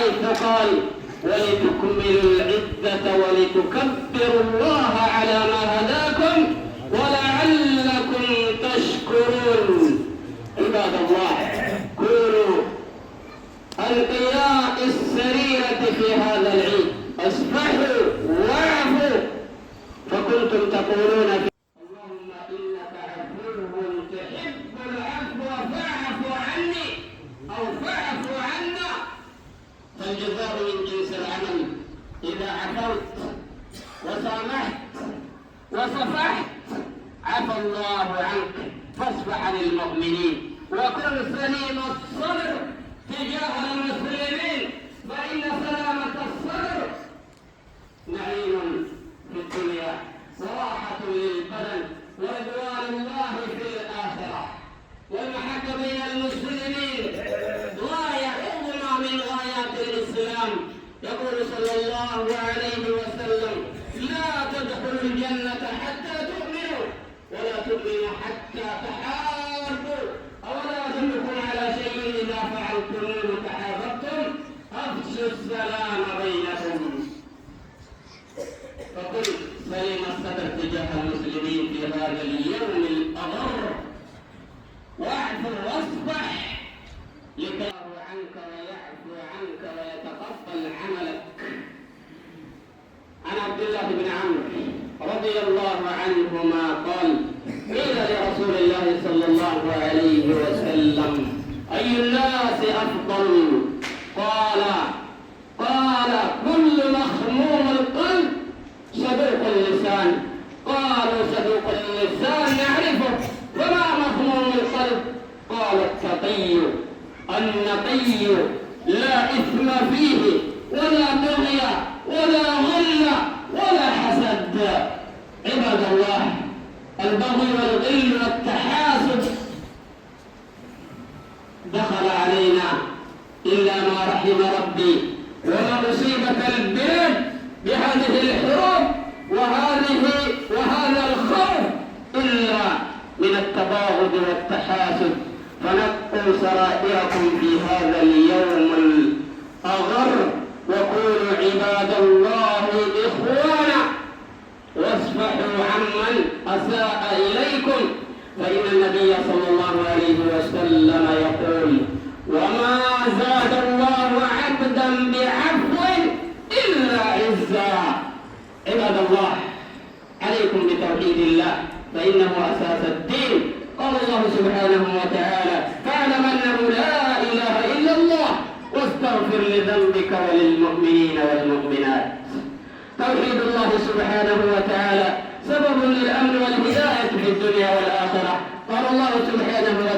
حيث قال: ولتكملوا العدة ولتكبروا الله على ما هداكم ولعلكم تشكرون. عباد الله، كونوا أنقياء السريرة في هذا العيد، اصفحوا واعفوا، فكنتم تقولون في اللهم إنك عفو تحب العفو فاعف عني أو فاعف عنا. فالجزاء من جنس العمل. إذا عفوت وسامحت وصفحت عفى الله عنك. فاصفح عن المؤمنين وكن سليم الصدر تجاه المسلمين، فإن سلامة الصدر نعيم في الدنيا وراحة للبدن ورضوان الله في الآخرة. والمحبة بين المسلمين غاية عظمى من غايات الإسلام. يقول صلى الله عليه وسلم: لا تدخلوا الجنة حتى تؤمنوا ولا تؤمنوا حتى تحابوا. أولا أدلكم على شيء إذا فعلتموه تحاببتم؟ أفشوا السلام بينكم. فقل سلم الصدر تجاه المسلمين في هذا اليوم الأغر، واعفو واصفح لكي عنك ويعفو عنك ويتقبل عملك. عن عبد الله بن عمرو رضي الله عنهما قال: قيل لرسول الله صلى الله عليه وسلم: أي الناس أفضل؟ قال كل مخموم القلب صدوق اللسان. قالوا: صدوق اللسان نعرفه، وما مخموم القلب؟ قال: النقي لا إثم فيه ولا بغي ولا غل ولا حسد. عباد الله، البغي والغل والتحاسد دخل علينا إلا ما رحم ربي، وما مصيبة البلاد بهذه الحروب وهذا الخوف إلا من التباغض والتحاسد. فنقوا سرائركم في هذا اليوم الأغر، وكونوا عباد الله إخوانا، واصفحوا عمن أساء إليكم، فإن النبي صلى الله عليه وسلم يقول: وما زاد الله عبدا بعفو إلا عزا. عباد الله، عليكم بتوحيد الله فإنه أساس الدين. قال الله سبحانه وتعالى: فاعلم أنه لا إله إلا الله واستغفر لذنبك وللمؤمنين والمؤمنات. توحيد الله سبحانه وتعالى سبب للأمن والهداية في الدنيا والآخرة. قال الله سبحانه وتعالى: